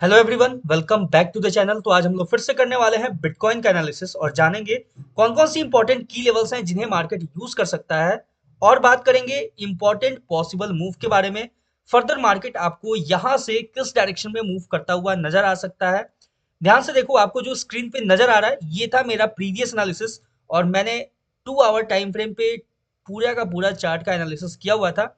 Hello everyone, welcome back to the channel. तो आज हम लोग फिर से करने वाले हैं बिटकॉइन का एनालिसिस और जानेंगे कौन कौन सी इंपॉर्टेंट की लेवल्स हैं जिन्हें मार्केट यूज कर सकता है। और बात करेंगे इंपॉर्टेंट पॉसिबल मूव के बारे में। फर्दर मार्केट आपको यहां से किस डायरेक्शन में मूव करता हुआ नजर आ सकता है। ध्यान से देखो, आपको जो स्क्रीन पे नजर आ रहा है ये था मेरा प्रीवियस एनालिसिस, और मैंने 2 आवर टाइम फ्रेम पे पूरा का पूरा चार्ट का एनालिसिस किया हुआ था।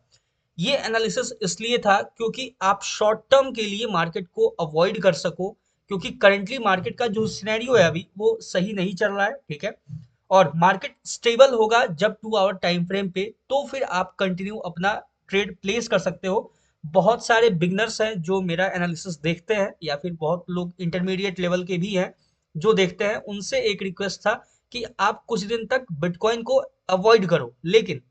ये एनालिसिस इसलिए था क्योंकि आप शॉर्ट टर्म के लिए मार्केट को अवॉइड कर सको, क्योंकि करंटली मार्केट का जो सिनेरियो है अभी वो सही नहीं चल रहा है। ठीक है, और मार्केट स्टेबल होगा जब 2 आवर टाइम फ्रेम पे, तो फिर आप कंटिन्यू अपना ट्रेड प्लेस कर सकते हो। बहुत सारे बिगनर्स हैं जो मेरा एनालिसिस देखते हैं, या फिर बहुत लोग इंटरमीडिएट लेवल के भी हैं जो देखते हैं। उनसे एक रिक्वेस्ट था कि आप कुछ दिन तक बिटकॉइन को अवॉइड करो, लेकिन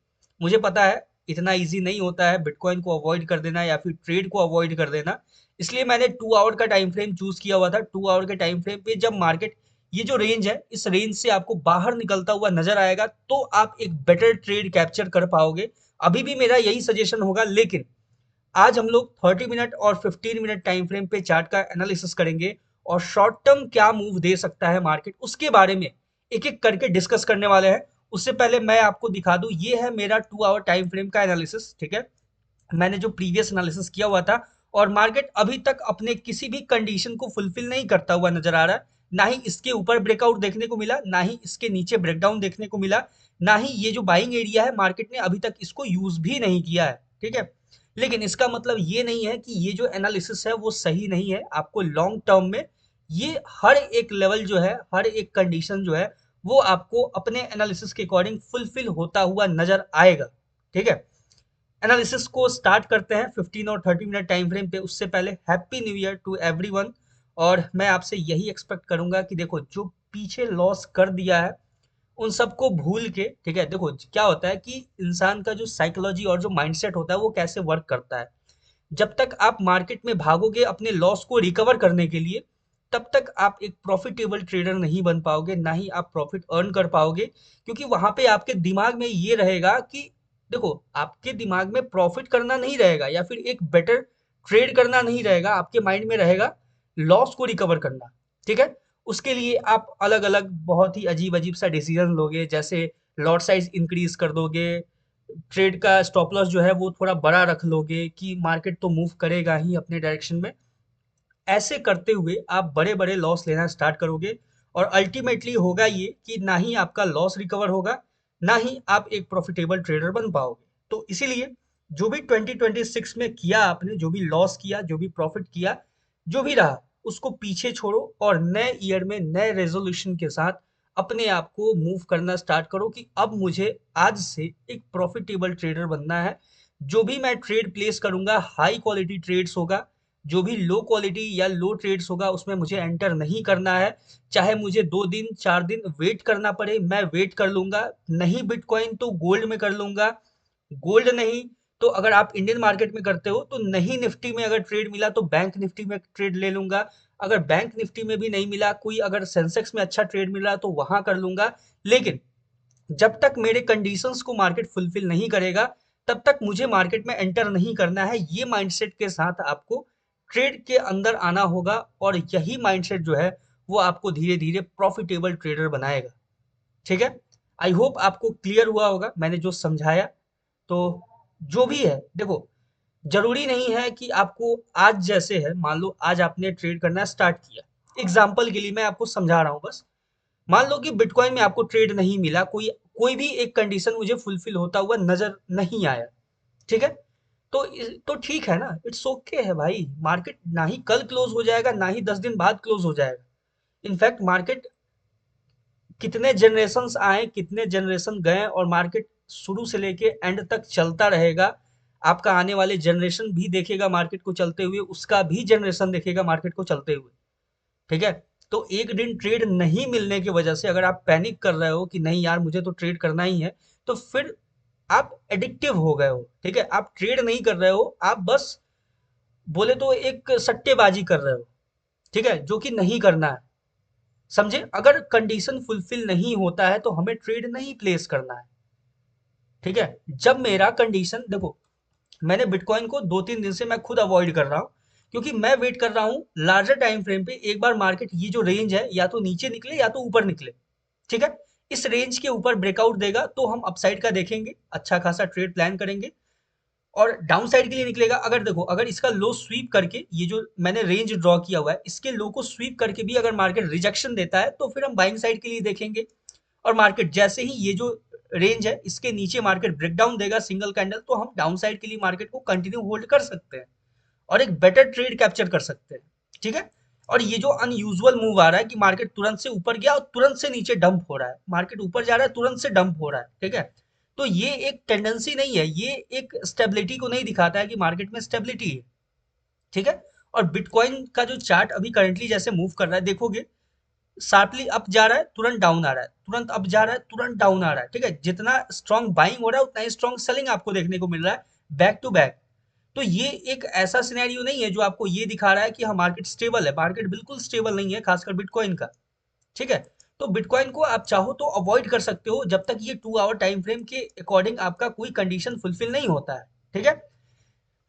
मुझे पता है इतना इजी नहीं होता है बिटकॉइन को अवॉइड कर देना या फिर ट्रेड को अवॉइड कर देना। इसलिए मैंने 2 आवर का टाइम फ्रेम चूज किया हुआ था। 2 आवर के टाइम फ्रेम पे जब मार्केट ये जो रेंज है, इस रेंज से आपको बाहर निकलता हुआ नजर आएगा तो आप एक बेटर ट्रेड कैप्चर कर पाओगे। अभी भी मेरा यही सजेशन होगा, लेकिन आज हम लोग 30 मिनट और 15 मिनट टाइम फ्रेम पे चार्ट का एनालिसिस करेंगे और शॉर्ट टर्म क्या मूव दे सकता है मार्केट, उसके बारे में एक एक करके डिस्कस करने वाले हैं। उससे पहले मैं आपको दिखा दूं, ये है मेरा 2 आवर टाइम फ्रेम का एनालिसिस। ठीक है, मैंने जो प्रीवियस एनालिसिस किया हुआ था, और मार्केट अभी तक अपने किसी भी कंडीशन को फुलफिल नहीं करता हुआ नजर आ रहा है। ना ही इसके ऊपर ब्रेकआउट देखने को मिला, ना ही इसके नीचे ब्रेकडाउन देखने को मिला, ना ही ये जो बाइंग एरिया है मार्केट ने अभी तक इसको यूज भी नहीं किया है। ठीक है, लेकिन इसका मतलब ये नहीं है कि ये जो एनालिसिस है वो सही नहीं है। आपको लॉन्ग टर्म में ये हर एक लेवल जो है, हर एक कंडीशन जो है, वो आपको अपने एनालिसिस के अकॉर्डिंग फुलफिल होता हुआ नजर आएगा। ठीक है, एनालिसिस को स्टार्ट करते हैं 15 और 30 मिनट टाइम फ्रेम पे। उससे पहले happy new year to everyone. और मैं आपसे यही एक्सपेक्ट करूंगा कि देखो, जो पीछे लॉस कर दिया है उन सबको भूल के, ठीक है, देखो क्या होता है कि इंसान का जो साइकोलॉजी और जो माइंडसेट होता है वो कैसे वर्क करता है। जब तक आप मार्केट में भागोगे अपने लॉस को रिकवर करने के लिए, तब तक आप एक प्रॉफिटेबल ट्रेडर नहीं बन पाओगे, ना ही आप प्रॉफिट अर्न कर पाओगे। क्योंकि वहां पे आपके दिमाग में ये रहेगा कि देखो, आपके दिमाग में प्रॉफिट करना नहीं रहेगा या फिर एक बेटर ट्रेड करना नहीं रहेगा, आपके माइंड में रहेगा लॉस को रिकवर करना। ठीक है, उसके लिए आप अलग अलग बहुत ही अजीब अजीब सा डिसीजन लोगे, जैसे लॉट साइज इंक्रीज कर दोगे, ट्रेड का स्टॉप लॉस जो है वो थोड़ा बड़ा रख लोगे कि मार्केट तो मूव करेगा ही अपने डायरेक्शन में। ऐसे करते हुए आप बड़े बड़े लॉस लेना स्टार्ट करोगे, और अल्टीमेटली होगा ये कि ना ही आपका लॉस रिकवर होगा, ना ही आप एक प्रॉफिटेबल ट्रेडर बन पाओगे। तो इसीलिए जो भी 2026 में किया आपने, जो भी लॉस किया, जो भी प्रॉफिट किया, जो भी रहा, उसको पीछे छोड़ो और नए ईयर में नए रेजोल्यूशन के साथ अपने आप को मूव करना स्टार्ट करो कि अब मुझे आज से एक प्रॉफिटेबल ट्रेडर बनना है। जो भी मैं ट्रेड प्लेस करूंगा हाई क्वालिटी ट्रेड्स होगा, जो भी लो क्वालिटी या लो ट्रेड्स होगा उसमें मुझे एंटर नहीं करना है। चाहे मुझे 2 दिन 4 दिन वेट करना पड़े, मैं वेट कर लूंगा। नहीं बिटकॉइन तो गोल्ड में कर लूंगा। गोल्ड नहीं तो अगर आप इंडियन मार्केट में करते हो तो नहीं निफ्टी में अगर ट्रेड मिला तो बैंक निफ्टी में ट्रेड ले लूंगा। अगर बैंक निफ्टी में भी नहीं मिला, कोई अगर सेंसेक्स में अच्छा ट्रेड मिला तो वहां कर लूंगा। लेकिन जब तक मेरे कंडीशंस को मार्केट फुलफिल नहीं करेगा, तब तक मुझे मार्केट में एंटर नहीं करना है। ये माइंडसेट के साथ आपको ट्रेड के अंदर आना होगा, और यही माइंडसेट जो है वो आपको धीरे धीरे प्रॉफिटेबल ट्रेडर बनाएगा। ठीक है, आई होप आपको क्लियर हुआ होगा मैंने जो समझाया। तो जो भी है देखो, जरूरी नहीं है कि आपको आज जैसे है, मान लो आज आपने ट्रेड करना स्टार्ट किया, एग्जाम्पल के लिए मैं आपको समझा रहा हूँ बस। मान लो कि बिटकॉइन में आपको ट्रेड नहीं मिला, कोई कोई भी एक कंडीशन मुझे फुलफिल होता हुआ नजर नहीं आया। ठीक है, तो ठीक है ना, इट्स ओके है भाई। मार्केट ना ही कल क्लोज हो जाएगा, ना ही 10 दिन बाद क्लोज हो जाएगा। इनफैक्ट मार्केट कितने जनरेशन आए, कितने जनरेशन गए, और मार्केट शुरू से लेके एंड तक चलता रहेगा। आपका आने वाले जनरेशन भी देखेगा मार्केट को चलते हुए, उसका भी जनरेशन देखेगा मार्केट को चलते हुए। ठीक है, तो एक दिन ट्रेड नहीं मिलने की वजह से अगर आप पैनिक कर रहे हो कि नहीं यार मुझे तो ट्रेड करना ही है, तो फिर आप एडिक्टिव हो गए हो। ठीक है, आप ट्रेड नहीं कर रहे हो, आप बस बोले तो एक सट्टेबाजी कर रहे हो। ठीक है, जो कि नहीं करना है। समझे, अगर कंडीशन फुलफिल नहीं होता है तो हमें ट्रेड नहीं प्लेस करना है। ठीक है, जब मेरा कंडीशन देखो, मैंने बिटकॉइन को 2 3 दिन से मैं खुद अवॉइड कर रहा हूँ, क्योंकि मैं वेट कर रहा हूँ लार्जर टाइम फ्रेम पे एक बार मार्केट ये जो रेंज है या तो नीचे निकले या तो ऊपर निकले, ठीक है। इस रेंज के ऊपर ब्रेकआउट देगा तो हम अपसाइड का देखेंगे, अच्छा खासा ट्रेड प्लान करेंगे। और डाउन साइड के लिए निकलेगा, अगर देखो अगर इसका लो स्वीप करके ये जो मैंने रेंज ड्रॉ किया हुआ है इसके लो को स्वीप करके भी अगर मार्केट रिजेक्शन देता है तो फिर हम बाइंग साइड के लिए देखेंगे। और मार्केट जैसे ही ये जो रेंज है इसके नीचे मार्केट ब्रेकडाउन देगा सिंगल कैंडल, तो हम डाउन साइड के लिए मार्केट को कंटिन्यू होल्ड कर सकते हैं और एक बेटर ट्रेड कैप्चर कर सकते हैं, ठीक है। और ये जो अनयूजुअल मूव आ रहा है कि मार्केट तुरंत से ऊपर गया और तुरंत से नीचे डंप हो रहा है, मार्केट ऊपर जा रहा है तुरंत से डंप हो रहा है, ठीक है। तो ये एक टेंडेंसी नहीं है, ये एक स्टेबिलिटी को नहीं दिखाता है कि मार्केट में स्टेबिलिटी है, ठीक है। और बिटकॉइन का जो चार्ट अभी करंटली जैसे मूव कर रहा है देखोगे, शार्पली अप जा रहा है तुरंत डाउन आ रहा है, तुरंत अप जा रहा है तुरंत डाउन आ रहा है, ठीक है। जितना स्ट्रॉन्ग बाइंग हो रहा है उतना ही स्ट्रॉन्ग सेलिंग आपको देखने को मिल रहा है बैक टू बैक। तो ये एक ऐसा सिनेरियो नहीं है जो आपको ये दिखा रहा है कि हाँ मार्केट स्टेबल है, मार्केट बिल्कुल स्टेबल नहीं है, खासकर बिटकॉइन का, ठीक है। तो बिटकॉइन को आप चाहो तो अवॉइड कर सकते हो जब तक ये 2 आवर टाइम फ्रेम के अकॉर्डिंग आपका कोई कंडीशन फुलफिल नहीं होता है, ठीक है।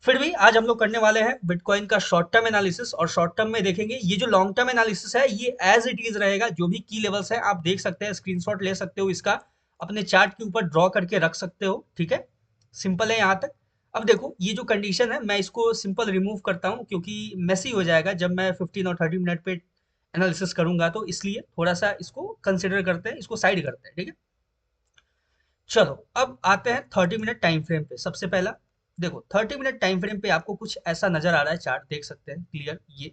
फिर भी आज हम लोग करने वाले हैं बिटकॉइन का शॉर्ट टर्म एनालिसिस, और शॉर्ट टर्म में देखेंगे ये जो लॉन्ग टर्म एनालिसिस है ये एज इट इज रहेगा, जो भी की लेवल्स है आप देख सकते हैं, स्क्रीनशॉट ले सकते हो इसका, अपने चार्ट के ऊपर ड्रॉ करके रख सकते हो, ठीक है। सिंपल है यहाँ तक। अब देखो ये जो कंडीशन है मैं इसको सिंपल रिमूव करता हूँ क्योंकि मेसी हो जाएगा जब मैं 15 और 30 मिनट पे एनालिसिस करूंगा, तो इसलिए थोड़ा सा इसको कंसिडर करते हैं, इसको साइड करते हैं, ठीक है। चलो अब आते हैं 30 मिनट टाइम फ्रेम पे। सबसे पहला देखो 30 मिनट टाइम फ्रेम पे आपको कुछ ऐसा नजर आ रहा है, चार्ट देख सकते हैं क्लियर ये,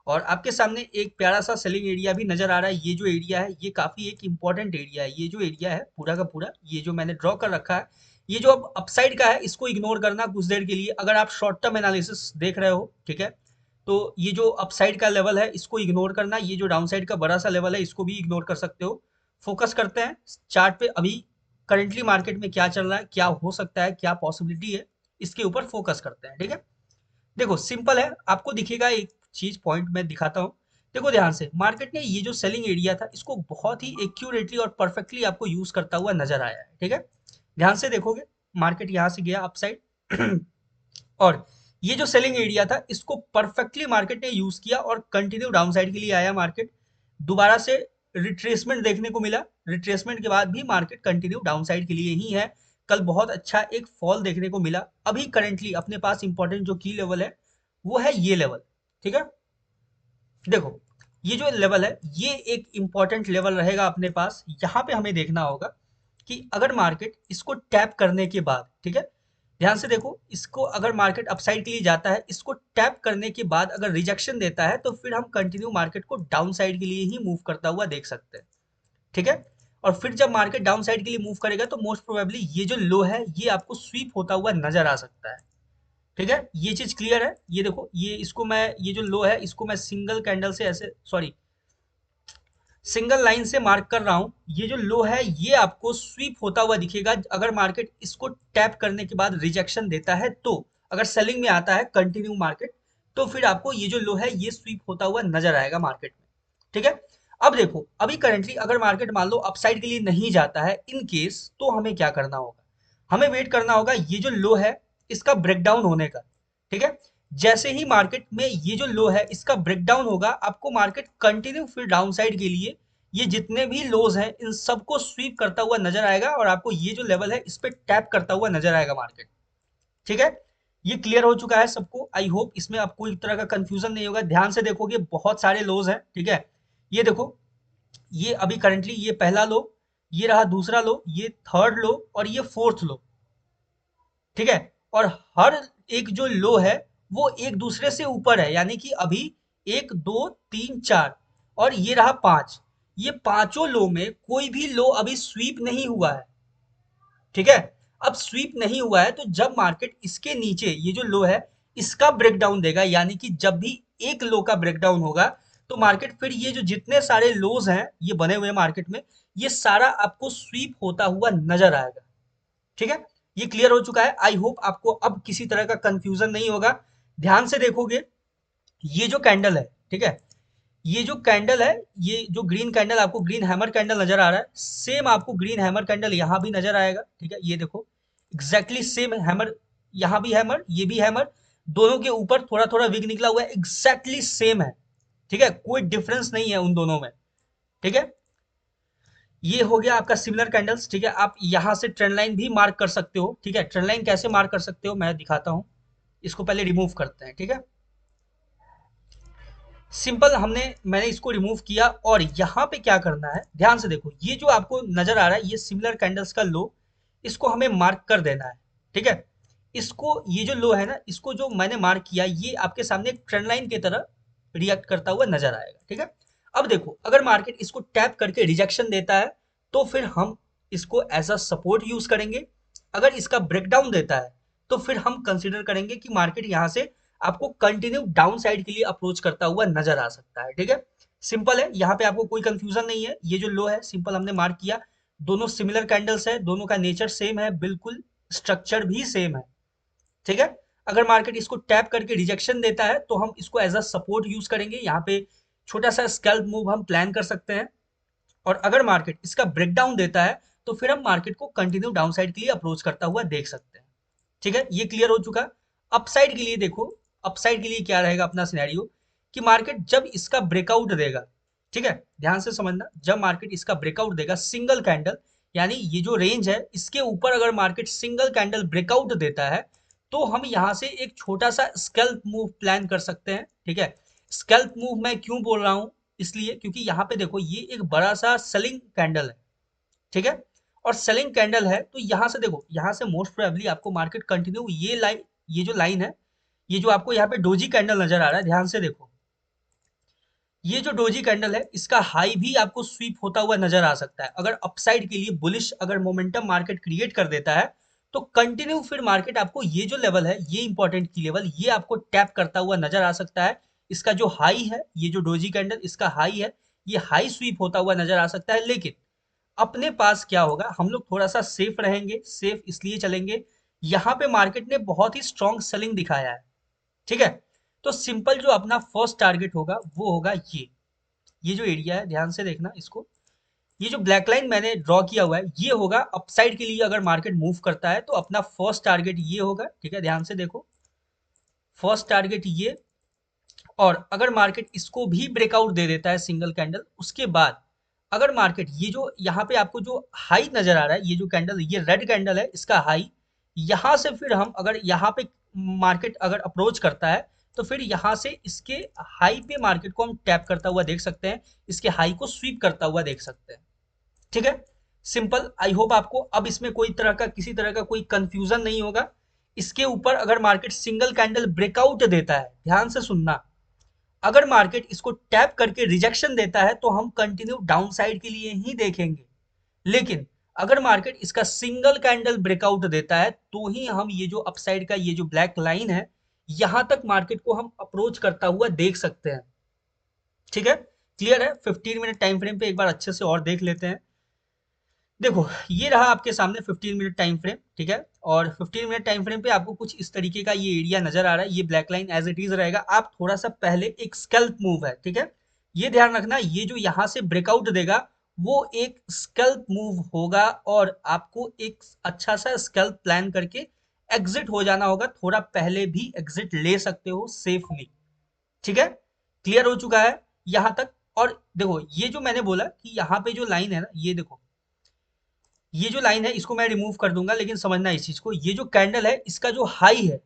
और आपके सामने एक प्यारा सा सेलिंग एरिया भी नजर आ रहा है। ये जो एरिया है ये काफी एक इंपॉर्टेंट एरिया है, ये जो एरिया है पूरा का पूरा ये जो मैंने ड्रॉ कर रखा है, ये जो अब अपसाइड का है इसको इग्नोर करना कुछ देर के लिए, अगर आप शॉर्ट टर्म एनालिसिस देख रहे हो, ठीक है। तो ये जो अपसाइड का लेवल है इसको इग्नोर करना, ये जो डाउन साइड का बड़ा सा लेवल है इसको भी इग्नोर कर सकते हो। फोकस करते हैं चार्ट पे, अभी करंटली मार्केट में क्या चल रहा है, क्या हो सकता है, क्या पॉसिबिलिटी है, इसके ऊपर फोकस करते हैं, ठीक है। देखो सिंपल है, आपको दिखेगा एक चीज पॉइंट मैं दिखाता हूँ। देखो ध्यान से, मार्केट ने ये जो सेलिंग एरिया था इसको बहुत ही एक्यूरेटली और परफेक्टली आपको यूज करता हुआ नजर आया है, ठीक है। ध्यान से देखोगे मार्केट यहाँ से गया अपसाइड और ये जो सेलिंग एरिया था इसको परफेक्टली मार्केट ने यूज किया और कंटिन्यू डाउन साइड के लिए आया मार्केट, दोबारा से रिट्रेसमेंट देखने को मिला, रिट्रेसमेंट के बाद भी मार्केट कंटिन्यू डाउन साइड के लिए ही है। कल बहुत अच्छा एक फॉल देखने को मिला। अभी करंटली अपने पास इंपॉर्टेंट जो की लेवल है वो है ये लेवल, ठीक है। देखो ये जो लेवल है ये एक इंपॉर्टेंट लेवल रहेगा अपने पास, यहाँ पे हमें देखना होगा कि अगर मार्केट इसको टैप करने के बाद, ठीक है, ध्यान से देखो, इसको अगर मार्केट अपसाइड के लिए जाता है, इसको टैप करने के बाद अगर रिजेक्शन देता है तो फिर हम कंटिन्यू मार्केट को डाउन साइड के लिए ही मूव करता हुआ देख सकते हैं, ठीक है। और फिर जब मार्केट डाउन साइड के लिए मूव करेगा तो मोस्ट प्रोबेबली ये जो लो है ये आपको स्वीप होता हुआ नजर आ सकता है, ठीक है। ये चीज क्लियर है। ये देखो ये इसको मैं, ये जो लो है इसको मैं सिंगल कैंडल से ऐसे, सॉरी सिंगल लाइन से मार्क कर रहा हूं, ये जो लो है ये आपको स्वीप होता हुआ दिखेगा अगर मार्केट इसको टैप करने के बाद रिजेक्शन देता है, तो अगर सेलिंग में आता है कंटिन्यू मार्केट तो फिर आपको ये जो लो है ये स्वीप होता हुआ नजर आएगा मार्केट में, ठीक है। अब देखो अभी करंटली अगर मार्केट मान लो अपसाइड के लिए नहीं जाता है इन केस, तो हमें क्या करना होगा, हमें वेट करना होगा ये जो लो है इसका ब्रेकडाउन होने का, ठीक है। जैसे ही मार्केट में ये जो लो है इसका ब्रेकडाउन होगा आपको मार्केट कंटिन्यू फिर डाउन साइड के लिए ये जितने भी लोज हैं इन सबको स्वीप करता हुआ नजर आएगा और आपको ये जो लेवल है इस पे टैप करता हुआ नजर आएगा मार्केट, ठीक है। ये क्लियर हो चुका है सबको, आई होप इसमें आपको एक तरह का कंफ्यूजन नहीं होगा। ध्यान से देखोगे बहुत सारे लोज हैं, ठीक है। ये देखो ये अभी करंटली ये पहला लो, ये रहा दूसरा लो, ये थर्ड लो और ये फोर्थ लो, ठीक है। और हर एक जो लो है वो एक दूसरे से ऊपर है, यानी कि अभी 1 2 3 4 और ये रहा 5, ये पांचों लो में कोई भी लो अभी स्वीप नहीं हुआ है, ठीक है। अब स्वीप नहीं हुआ है तो जब मार्केट इसके नीचे ये जो लो है इसका ब्रेकडाउन देगा, यानी कि जब भी एक लो का ब्रेकडाउन होगा तो मार्केट फिर ये जो जितने सारे लोज हैं ये बने हुए मार्केट में ये सारा आपको स्वीप होता हुआ नजर आएगा, ठीक है। ये क्लियर हो चुका है, आई होप आपको अब किसी तरह का कंफ्यूजन नहीं होगा। ध्यान से देखोगे ये जो कैंडल है, ठीक है, ये जो कैंडल है, ये जो ग्रीन कैंडल आपको ग्रीन हैमर कैंडल नजर आ रहा है, सेम आपको ग्रीन हैमर कैंडल यहाँ भी नजर आएगा, ठीक है। ये देखो एग्जैक्टली सेम हैमर, यहाँ भी हैमर ये भी हैमर, दोनों के ऊपर थोड़ा थोड़ा विग निकला हुआ है, एग्जैक्टली सेम है, ठीक है, कोई डिफरेंस नहीं है उन दोनों में, ठीक है। ये हो गया आपका सिमिलर कैंडल्स, ठीक है। आप यहां से ट्रेंड लाइन भी मार्क कर सकते हो, ठीक है। ट्रेंड लाइन कैसे मार्क कर सकते हो मैं दिखाता हूं। इसको पहले रिमूव करते हैं, ठीक है। सिंपल मैंने इसको रिमूव किया और यहाँ पे क्या करना है, ध्यान से देखो, ये जो आपको नजर आ रहा है ये सिमिलर कैंडल्स का लो, इसको हमें मार्क कर देना है, ठीक है। इसको, ये जो लो है ना, इसको जो मैंने मार्क किया, ये आपके सामने एक ट्रेंड लाइन की तरह रिएक्ट करता हुआ नजर आएगा, ठीक है। अब देखो, अगर मार्केट इसको टैप करके रिजेक्शन देता है तो फिर हम इसको एज अ सपोर्ट यूज करेंगे। अगर इसका ब्रेकडाउन देता है तो फिर हम कंसिडर करेंगे कि मार्केट यहाँ से आपको कंटिन्यू डाउन साइड के लिए अप्रोच करता हुआ नजर आ सकता है, ठीक है। सिंपल है, यहाँ पे आपको कोई कंफ्यूजन नहीं है। ये जो लो है सिंपल हमने मार्क किया, दोनों सिमिलर कैंडल्स है, दोनों का नेचर सेम है, बिल्कुल स्ट्रक्चर भी सेम है, ठीक है। अगर मार्केट इसको टैप करके रिजेक्शन देता है तो हम इसको एज अ सपोर्ट यूज करेंगे, यहाँ पे छोटा सा स्कैल्प मूव हम प्लान कर सकते हैं। और अगर मार्केट इसका ब्रेकडाउन देता है तो फिर हम मार्केट को कंटिन्यू डाउन साइड के लिए अप्रोच करता हुआ देख सकते हैं, ठीक है। ये क्लियर हो चुका। अपसाइड के लिए देखो, अपसाइड के लिए क्या रहेगा अपना सिनेरियो, कि मार्केट जब इसका ब्रेकआउट देगा, ठीक है, ध्यान से समझना, जब मार्केट इसका ब्रेकआउट देगा सिंगल कैंडल, यानी ये जो रेंज है इसके ऊपर अगर मार्केट सिंगल कैंडल ब्रेकआउट देता है तो हम यहाँ से एक छोटा सा स्कैल्प मूव प्लान कर सकते हैं, ठीक है। स्कैल्प मूव मैं क्यों बोल रहा हूँ, इसलिए क्योंकि यहाँ पे देखो ये एक बड़ा सा सेलिंग कैंडल है, ठीक है। और सेलिंग कैंडल है तो यहाँ से देखो, यहाँ से मोस्ट प्रोबेबली आपको मार्केट कंटिन्यू ये लाइन, ये जो लाइन है, ये जो आपको यहाँ पे डोजी कैंडल नजर आ रहा है, ध्यान से देखो, ये जो डोजी कैंडल है इसका हाई भी आपको स्वीप होता हुआ नजर आ सकता है। अगर अपसाइड के लिए बुलिश अगर मोमेंटम मार्केट क्रिएट कर देता है तो कंटिन्यू फिर मार्केट आपको ये जो लेवल है, ये इंपॉर्टेंट की लेवल, ये आपको टैप करता हुआ नजर आ सकता है। इसका जो हाई है, ये जो डोजी कैंडल इसका हाई है, ये हाई स्वीप होता हुआ नजर आ सकता है। लेकिन अपने पास क्या होगा, हम लोग थोड़ा सा सेफ रहेंगे। सेफ इसलिए चलेंगे, यहाँ पे मार्केट ने बहुत ही स्ट्रॉन्ग सेलिंग दिखाया है, ठीक है। तो सिंपल जो अपना फर्स्ट टारगेट होगा वो होगा ये जो एरिया है, ध्यान से देखना इसको, ये जो ब्लैक लाइन मैंने ड्रॉ किया हुआ है ये होगा अपसाइड के लिए। अगर मार्केट मूव करता है तो अपना फर्स्ट टारगेट ये होगा, ठीक है, ध्यान से देखो, फर्स्ट टारगेट ये। और अगर मार्केट इसको भी ब्रेकआउट दे देता है सिंगल कैंडल, उसके बाद अगर मार्केट ये जो यहाँ पे आपको जो हाई नजर आ रहा है, ये जो कैंडल, ये रेड कैंडल है, इसका हाई, यहाँ से फिर हम अगर यहाँ पे मार्केट अगर अप्रोच करता है तो फिर यहाँ से इसके हाई पे मार्केट को हम टैप करता हुआ देख सकते हैं, इसके हाई को स्वीप करता हुआ देख सकते हैं, ठीक है। सिंपल, आई होप आपको अब इसमें कोई तरह का, किसी तरह का कोई कंफ्यूजन नहीं होगा। इसके ऊपर अगर मार्केट सिंगल कैंडल ब्रेकआउट देता है, ध्यान से सुनना, अगर मार्केट इसको टैप करके रिजेक्शन देता है तो हम कंटिन्यू डाउन साइड के लिए ही देखेंगे। लेकिन अगर मार्केट इसका सिंगल कैंडल ब्रेकआउट देता है तो ही हम ये जो अपसाइड का ये जो ब्लैक लाइन है, यहां तक मार्केट को हम अप्रोच करता हुआ देख सकते हैं, ठीक है। क्लियर है। 15 मिनट टाइम फ्रेम पे एक बार अच्छे से और देख लेते हैं। देखो, ये रहा आपके सामने 15 मिनट टाइम फ्रेम, ठीक है। और 15 मिनट टाइम फ्रेम पे आपको कुछ इस तरीके का ये एरिया नजर आ रहा है, ये black line as it is रहेगा। आप थोड़ा सा पहले, एक स्कैल्प मूव है, ठीक है, ये ध्यान रखना, ये जो यहाँ से ब्रेकआउट देगा वो एक स्कैल्प मूव होगा और आपको एक अच्छा सा स्कैल्प प्लान करके एग्जिट हो जाना होगा। थोड़ा पहले भी एग्जिट ले सकते हो सेफली, ठीक है। क्लियर हो चुका है यहाँ तक। और देखो, ये जो मैंने बोला कि यहाँ पे जो लाइन है ना, ये देखो, ये जो लाइन है इसको मैं रिमूव कर दूंगा, लेकिन समझना इस चीज को, ये जो कैंडल है इसका जो हाई है,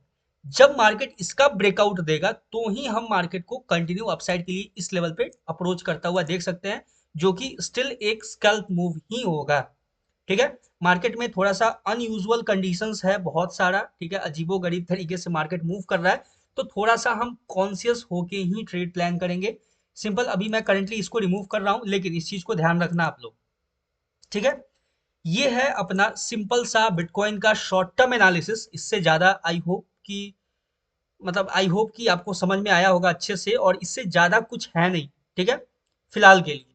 जब मार्केट इसका ब्रेकआउट देगा तो ही हम मार्केट को कंटिन्यू अपसाइड के लिए इस लेवल पे अप्रोच करता हुआ देख सकते हैं, जो कि स्टिल एक स्कैल्प मूव ही होगा, ठीक है। मार्केट में थोड़ा सा अनयूजुअल कंडीशंस है बहुत सारा, ठीक है, अजीबो गरीब तरीके से मार्केट मूव कर रहा है, तो थोड़ा सा हम कॉन्शियस होके ही ट्रेड प्लान करेंगे। सिंपल, अभी मैं करंटली इसको रिमूव कर रहा हूं, लेकिन इस चीज को ध्यान रखना आप लोग, ठीक है। ये है अपना सिंपल सा बिटकॉइन का शॉर्ट टर्म एनालिसिस। इससे ज्यादा आई होप कि, मतलब आई होप कि आपको समझ में आया होगा अच्छे से, और इससे ज्यादा कुछ है नहीं, ठीक है, फिलहाल के लिए।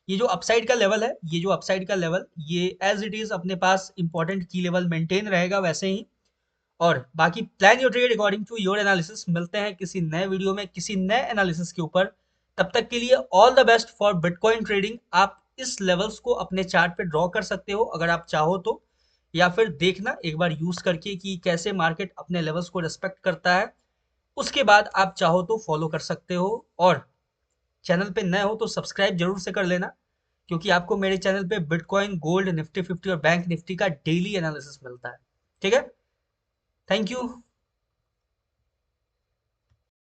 ये जो अपसाइड का लेवल है, ये जो अपसाइड का लेवल, ये एज इट इज अपने पास इंपॉर्टेंट की लेवल मेंटेन रहेगा वैसे ही। और बाकी plan your trade according to your analysis. मिलते हैं किसी नए वीडियो में किसी नए एनालिसिस के ऊपर। तब तक के लिए all the best for bitcoin trading. आप इस लेवल्स को अपने चार्ट पे ड्रॉ कर सकते हो अगर आप चाहो तो, या फिर देखना एक बार यूज करके कि कैसे मार्केट अपने लेवल्स को रिस्पेक्ट करता है। उसके बाद आप चाहो तो फॉलो कर सकते हो, और चैनल पे नए हो तो सब्सक्राइब जरूर से कर लेना, क्योंकि आपको मेरे चैनल पे बिटकॉइन, गोल्ड, निफ्टी 50 और बैंक निफ्टी का डेली एनालिसिस मिलता है। ठीक है, थैंक यू।